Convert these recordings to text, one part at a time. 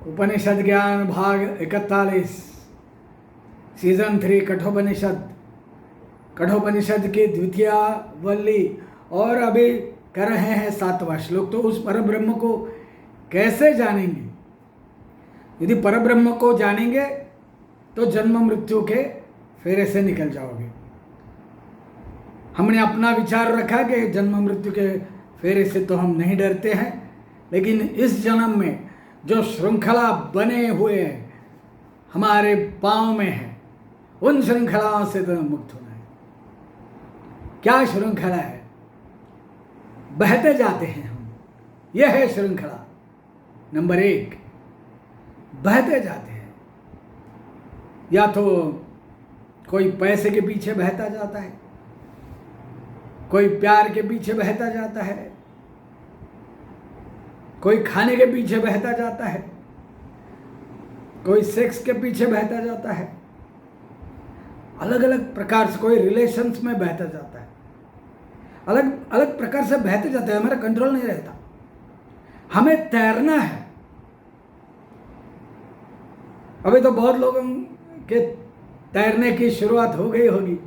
उपनिषद ज्ञान भाग 41 सीजन 3 कठोपनिषद की द्वितीय वल्ली और अभी कर रहे हैं 7वां श्लोक। तो उस परब्रह्म को कैसे जानेंगे? यदि परब्रह्म को जानेंगे तो जन्म मृत्यु के फेरे से निकल जाओगे। हमने अपना विचार रखा कि जन्म मृत्यु के फेरे से तो हम नहीं डरते हैं, लेकिन इस जन्म में जो श्रृंखला बने हुए हैं हमारे पाँव में है, उन श्रृंखलाओं से तो मुक्त होना है। क्या श्रृंखला है? बहते जाते हैं हम, यह है श्रृंखला नंबर 1। बहते जाते हैं, या तो कोई पैसे के पीछे बहता जाता है, कोई प्यार के पीछे बहता जाता है, कोई खाने के पीछे बहता जाता है, कोई सेक्स के पीछे बहता जाता है, अलग अलग प्रकार से कोई रिलेशंस में बहता जाता है, अलग अलग प्रकार से बहते जाते हैं। हमारा कंट्रोल नहीं रहता। हमें तैरना है। अभी तो बहुत लोगों के तैरने की शुरुआत हो गई होगी।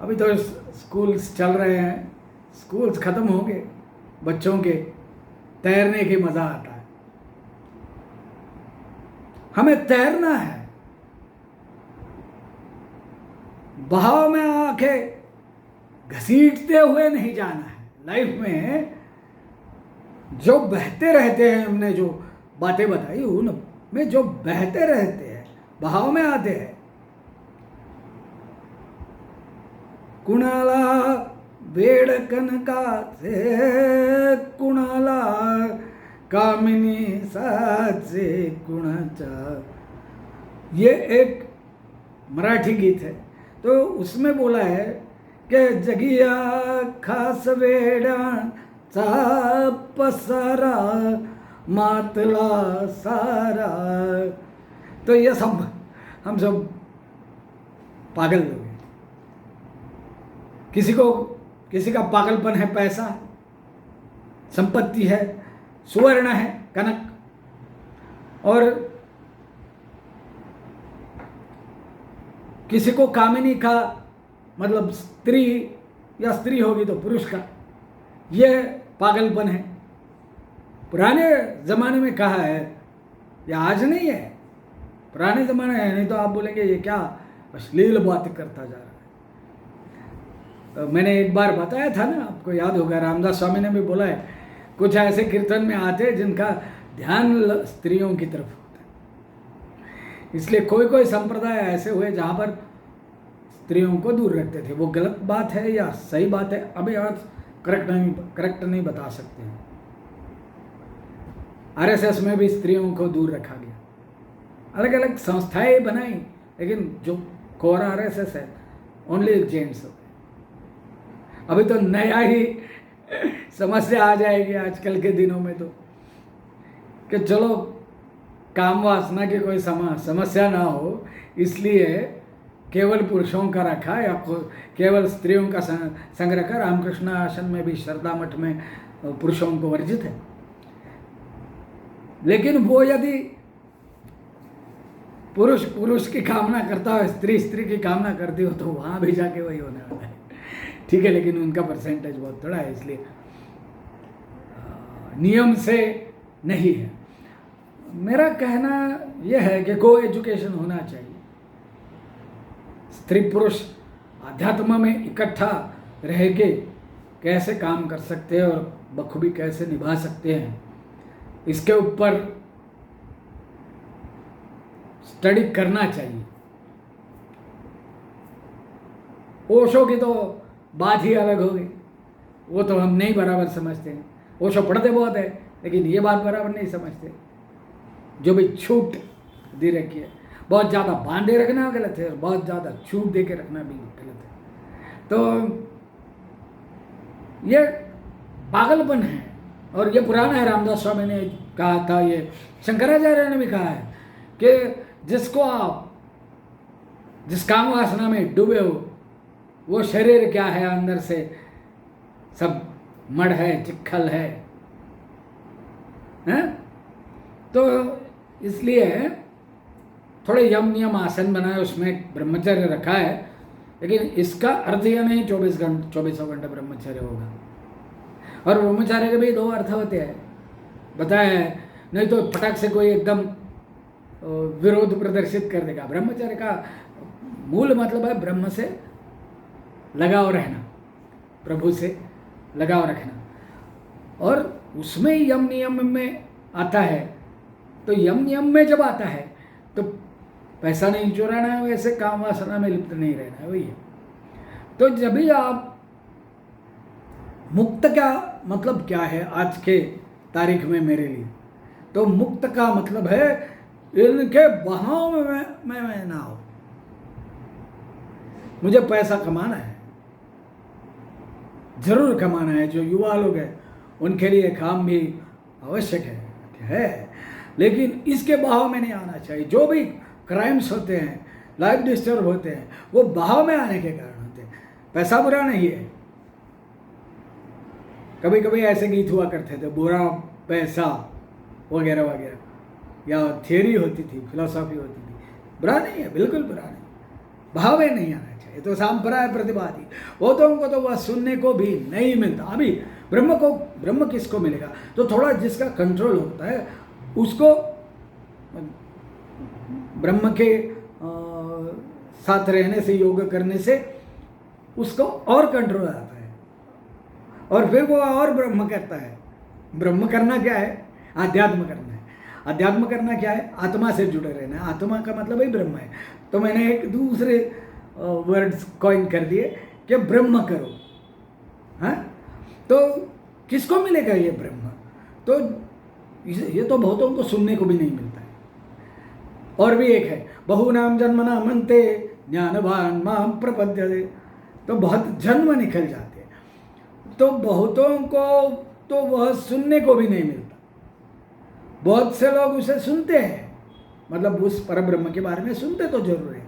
अभी तो स्कूल्स चल रहे हैं, स्कूल्स खत्म हो गए, बच्चों के तैरने की मजा आता है। हमें तैरना है, बहाव में आके घसीटते हुए नहीं जाना है। लाइफ में जो बहते रहते हैं, हमने जो बातें बताई उनमें जो बहते रहते हैं, बहाव में आते हैं। कुणाला बेड़कन का से कुणाला कामिनी साथ से कुणाचा, ये एक मराठी गीत है। तो उसमें बोला है कि जगिया खास वेड्यांचा पसारा मातला सारा। तो ये सब हम सब पागल लोग हैं। किसी का पागलपन है पैसा, संपत्ति है, सुवर्ण है, कनक, और किसी को कामिनी का मतलब स्त्री, या स्त्री होगी तो पुरुष का, यह पागलपन है। पुराने ज़माने में कहा है, यह आज नहीं है, पुराने ज़माने है। नहीं तो आप बोलेंगे ये क्या अश्लील बातें करता जा रहा है। मैंने एक बार बताया था ना, आपको याद होगा, रामदास स्वामी ने भी बोला है, कुछ ऐसे कीर्तन में आते हैं जिनका ध्यान स्त्रियों की तरफ होता है। इसलिए कोई कोई संप्रदाय ऐसे हुए जहाँ पर स्त्रियों को दूर रखते थे। वो गलत बात है या सही बात है, अभी आज करेक्ट नहीं बता सकते हैं। आरएसएस में भी स्त्रियों को दूर रखा गया, अलग अलग संस्थाएं बनाई, लेकिन जो कोर आरएसएस है ओनली जेंट्स। अभी तो नया ही समस्या आ जाएगी आजकल के दिनों में, तो कि चलो काम वासना की कोई समस्या ना हो, इसलिए केवल पुरुषों का रखा या केवल स्त्रियों का संग रखा। रामकृष्ण आश्रम में भी शारदा मठ में पुरुषों को वर्जित है। लेकिन वो यदि पुरुष की कामना करता हो, स्त्री की कामना करती हो, तो वहाँ भी जाके वही होने वाला है। ठीक है, लेकिन उनका परसेंटेज बहुत थोड़ा है, इसलिए नियम से नहीं है। मेरा कहना यह है कि को एजुकेशन होना चाहिए। स्त्री पुरुष आध्यात्म में इकट्ठा रह के कैसे काम कर सकते हैं और बखूबी कैसे निभा सकते हैं, इसके ऊपर स्टडी करना चाहिए। ओशो की तो बात ही अलग हो गई, वो तो हम नहीं बराबर समझते हैं। ओशो पढ़ते बहुत है, लेकिन ये बात बराबर नहीं समझते। जो भी छूट दे रखी है, बहुत ज़्यादा बांधे रखना गलत है और बहुत ज़्यादा छूट दे के रखना भी गलत है। तो ये पागलपन है, और ये पुराना है। रामदास स्वामी ने कहा था, ये शंकराचार्य ने भी कहा है कि जिसको आप जिस काम वासना में डूबे हो, वो शरीर क्या है, अंदर से सब मड़ है, चिक्खल है। तो इसलिए थोड़े यम नियम आसन बनाए, उसमें ब्रह्मचर्य रखा है, लेकिन इसका अर्थ यह नहीं 24 घंटे ब्रह्मचर्य होगा। और ब्रह्मचर्य के भी दो अर्थ होते हैं, बताया है, नहीं तो फटाक से कोई एकदम विरोध प्रदर्शित कर देगा। ब्रह्मचर्य का मूल मतलब है ब्रह्म से लगाव रहना, प्रभु से लगाव रखना, और उसमें यम नियम में आता है। तो यम नियम में जब आता है तो पैसा नहीं चुराना है, वैसे काम वासना में लिप्त नहीं रहना है, वही है। तो जब भी आप मुक्त का मतलब क्या है आज के तारीख में मेरे लिए, तो मुक्त का मतलब है इनके बहाव में मैं ना हो। मुझे पैसा कमाना है, जरूर कमाना है। जो युवा लोग हैं उनके लिए काम भी आवश्यक है, लेकिन इसके बहाव में नहीं आना चाहिए। जो भी क्राइम्स होते हैं, लाइफ डिस्टर्ब होते हैं, वो बहाव में आने के कारण होते हैं। पैसा बुरा नहीं है। कभी कभी ऐसे गीत हुआ करते थे, बुरा पैसा वगैरह वगैरह, या थियरी होती थी, फिलोसॉफी होती थी। बुरा नहीं है, बिल्कुल बुरा नहीं, भाव में नहीं आना चाहिए। तो सांप्रदाय प्रतिवादी वो तो उनको तो वह सुनने को भी नहीं मिलता। अभी ब्रह्म किसको मिलेगा? तो थोड़ा जिसका कंट्रोल होता है उसको ब्रह्म के साथ रहने से, योग करने से उसको और कंट्रोल आता है, और फिर वो और ब्रह्म करता है। ब्रह्म करना क्या है? आध्यात्म करना है। अध्यात्म करना क्या है? आत्मा से जुड़े रहना है। आत्मा का मतलब ही ब्रह्म है। तो मैंने एक दूसरे वर्ड्स कॉइन कर दिए कि ब्रह्म करो। हाँ, तो किसको मिलेगा ये ब्रह्म? तो ये तो बहुतों को सुनने को भी नहीं मिलता है। और भी एक है, बहुनाम जन्मना मनते ज्ञानवान माम प्रपद्यते। तो बहुत जन्म निकल जाते हैं, तो बहुतों को तो वह सुनने को भी नहीं मिलता। बहुत से लोग उसे सुनते हैं, मतलब उस परब्रह्म के बारे में सुनते तो जरूर है।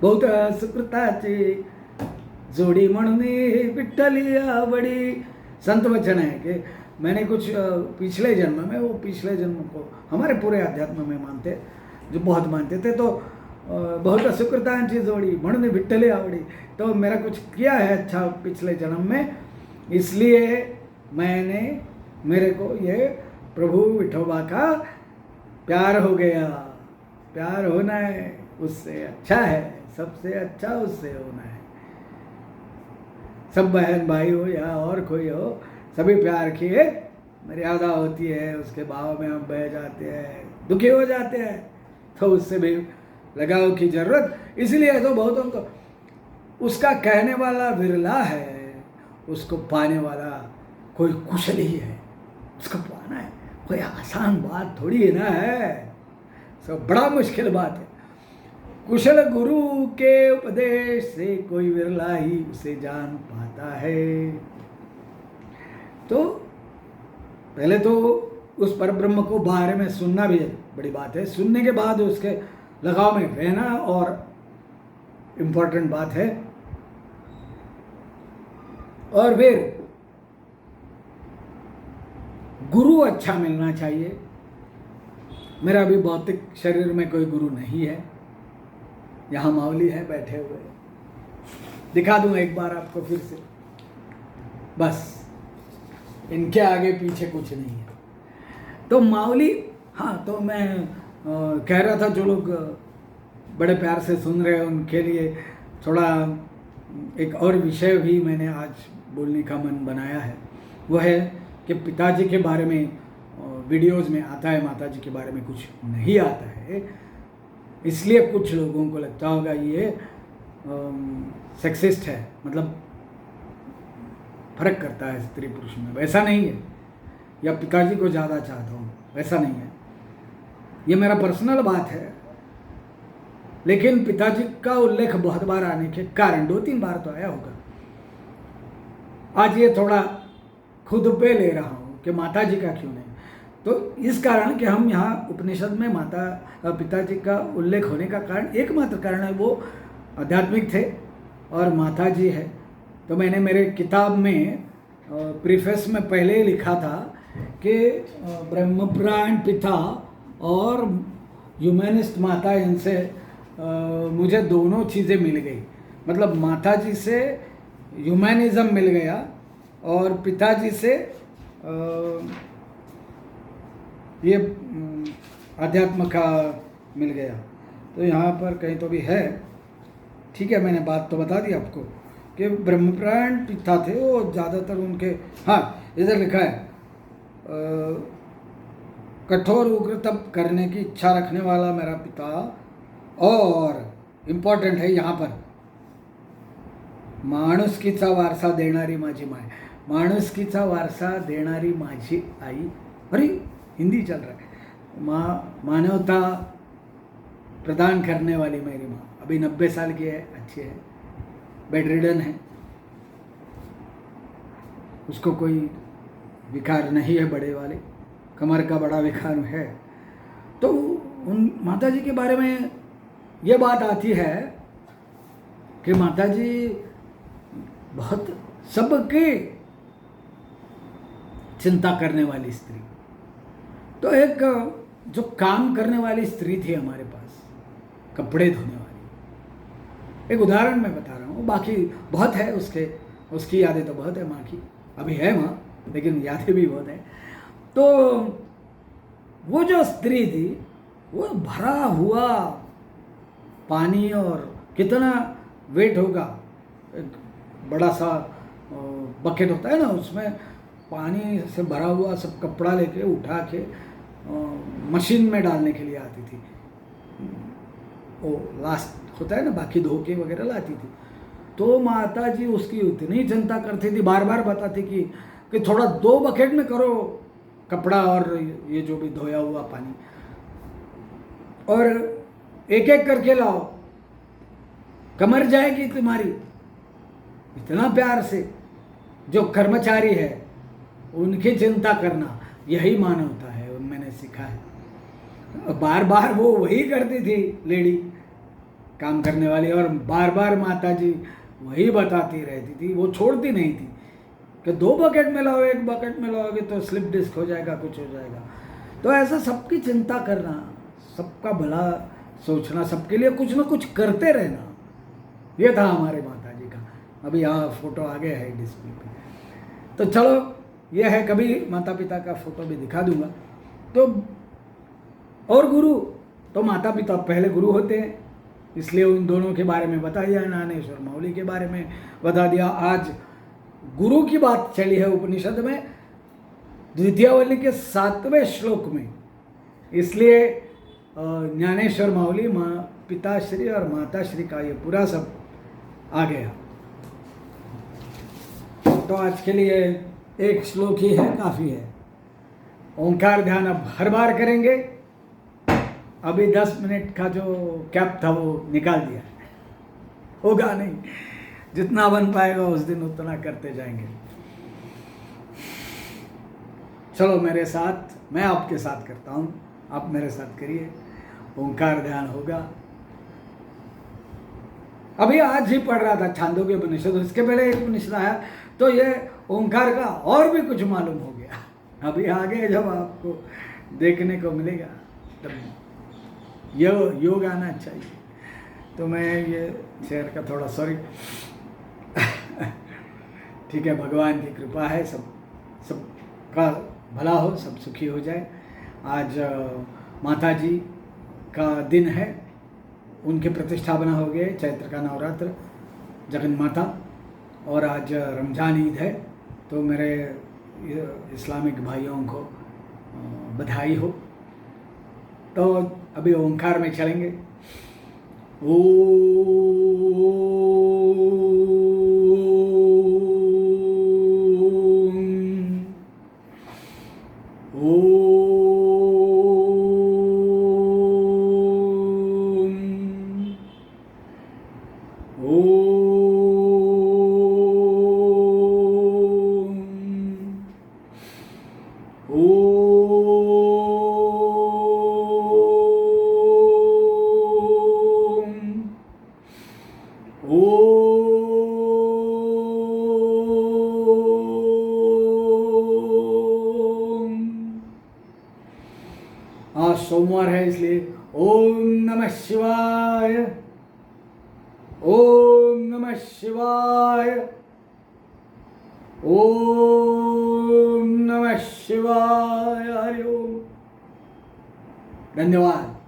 बहुत सुकृताची जोड़ी म्हणूनी विठ्ठली आवडी, संत वचन है कि मैंने कुछ पिछले जन्म में, वो पिछले जन्म को हमारे पूरे अध्यात्म में मानते, जो बहुत मानते थे, तो बहुत सुकृतांची जोड़ी म्हणून विठ्ठली आवडी। तो मेरा कुछ किया है अच्छा पिछले जन्म में, इसलिए मेरे को ये प्रभु विठोबा का प्यार हो गया। प्यार होना है, उससे अच्छा है, सबसे अच्छा उससे होना है। सब बहन भाई हो या और कोई हो, सभी प्यार की एक मर्यादा होती है। उसके भाव में हम बह जाते हैं, दुखी हो जाते हैं, तो उससे भी लगाव की जरूरत। इसलिए तो बहुतों को उसका कहने वाला विरला है, उसको पाने वाला कोई कुशल ही है। उसको पाना है कोई आसान बात थोड़ी है ना, है सब बड़ा मुश्किल बात है। कुशल गुरु के उपदेश से कोई विरला ही उसे जान पाता है। तो पहले तो उस परब्रह्म को बारे में सुनना भी बड़ी बात है, सुनने के बाद उसके लगाव में रहना और इम्पोर्टेंट बात है। और फिर गुरु अच्छा मिलना चाहिए। मेरा अभी भौतिक शरीर में कोई गुरु नहीं है। यहाँ माउली है बैठे हुए, दिखा दूं एक बार आपको फिर से, बस इनके आगे पीछे कुछ नहीं है। तो माउली, हाँ, तो मैं कह रहा था जो लोग बड़े प्यार से सुन रहे हैं उनके लिए थोड़ा एक और विषय भी मैंने आज बोलने का मन बनाया है। वो है कि पिताजी के बारे में वीडियोस में आता है, माताजी के बारे में कुछ नहीं आता है। इसलिए कुछ लोगों को लगता होगा ये सेक्सिस्ट है, मतलब फर्क करता है स्त्री पुरुष में। वैसा नहीं है, या पिताजी को ज़्यादा चाहता हूँ, वैसा नहीं है। ये मेरा पर्सनल बात है, लेकिन पिताजी का उल्लेख बहुत बार आने के कारण, 2-3 बार तो आया होगा। आज ये थोड़ा खुद पे ले रहा हूँ कि माताजी का क्यों नहीं। तो इस कारण कि हम यहाँ उपनिषद में पिताजी का उल्लेख होने का कारण, एकमात्र कारण है वो आध्यात्मिक थे और माताजी है। तो मैंने मेरे किताब में प्रीफेस में पहले ही लिखा था कि ब्रह्म प्राण पिता और ह्यूमनिस्ट माता, इनसे मुझे दोनों चीज़ें मिल गई। मतलब माता जी से ह्यूमनिज़म मिल गया और पिताजी से ये अध्यात्म का मिल गया। तो यहाँ पर कहीं तो भी है, ठीक है, मैंने बात तो बता दी आपको कि ब्रह्मपुराण पिता थे वो ज़्यादातर उनके। हाँ, इधर लिखा है कठोर उग्र तप करने की इच्छा रखने वाला मेरा पिता, और इम्पॉर्टेंट है यहाँ पर, माणुसकीचा वारसा देणारी माझी माय, माणुसकीचा वारसा देणारी माझी आई। अरे हिंदी चल रहा है। मानवता प्रदान करने वाली मेरी माँ, अभी 90 साल की है, अच्छी है, बेड रिडन है, उसको कोई विकार नहीं है, बड़े वाले कमर का बड़ा विकार है। तो उन माता जी के बारे में ये बात आती है कि माता जी बहुत सबके चिंता करने वाली स्त्री। तो एक जो काम करने वाली स्त्री थी हमारे पास, कपड़े धोने वाली। एक उदाहरण मैं बता रहा हूँ, बाकी बहुत है उसकी यादें तो बहुत है माँ की, अभी है माँ लेकिन यादें भी बहुत है। तो वो जो स्त्री थी वो भरा हुआ पानी, और कितना वेट होगा, एक बड़ा सा बकेट होता है ना, उसमें पानी से भरा हुआ सब कपड़ा लेके उठा के मशीन में डालने के लिए आती थी। वो लास्ट होता है ना, बाकी धो के वगैरह लाती थी। तो माता जी उसकी इतनी चिंता करती थी, बार बार बताती कि थोड़ा 2 बकेट में करो कपड़ा और ये जो भी धोया हुआ पानी, और एक एक करके लाओ, कमर जाएगी तुम्हारी। इतना प्यार से जो कर्मचारी है उनकी चिंता करना, यही मानवता है, मैंने सीखा है। बार बार वो वही करती थी लेडी काम करने वाली, और बार बार माता जी वही बताती रहती थी, वो छोड़ती नहीं थी कि 2 बकेट में लाओ, 1 बकेट में लाओगे तो स्लिप डिस्क हो जाएगा, कुछ हो जाएगा। तो ऐसा सबकी चिंता करना, सबका भला सोचना, सबके लिए कुछ ना कुछ करते रहना, ये था हमारे माता जी का। अभी यहाँ फोटो आ गया है डिस्प्ले पे, तो चलो ये है, कभी माता पिता का फोटो भी दिखा दूंगा। तो और गुरु, तो माता पिता पहले गुरु होते हैं, इसलिए उन दोनों के बारे में बता दिया, ज्ञानेश्वर माउली के बारे में बता दिया। आज गुरु की बात चली है उपनिषद में, द्वितीयावली के 7वें श्लोक में, इसलिए ज्ञानेश्वर माउली पिताश्री और माताश्री का ये पूरा सब आ गया। तो आज के लिए एक श्लोक ही है, काफ़ी है। ओंकार ध्यान अब हर बार करेंगे। अभी 10 मिनट का जो कैप था वो निकाल दिया, होगा नहीं, जितना बन पाएगा उस दिन उतना करते जाएंगे। चलो मेरे साथ, मैं आपके साथ करता हूँ, आप मेरे साथ करिए। ओंकार ध्यान होगा। अभी आज ही पढ़ रहा था छांदोग्य उपनिषद, उसके पहले एक उपनिषद आया, तो ये ओंकार का और भी कुछ मालूम हो गया। अभी आगे जब आपको देखने को मिलेगा तब योग आना चाहिए। तो मैं ये शेयर का थोड़ा सॉरी ठीक है, भगवान की कृपा है, सबका भला हो, सब सुखी हो जाए। आज माता जी का दिन है, उनके प्रतिष्ठापना हो गए, चैत्र का नवरात्र, जगन माता, और आज रमज़ान ईद है। तो मेरे इस्लामिक भाइयों को बधाई हो। तो अभी ओंकार में चलेंगे। आज सोमवार है इसलिए ओम नमः शिवाय, ओम नमः शिवाय, ओम नमः शिवाय। हरि ओम। धन्यवाद।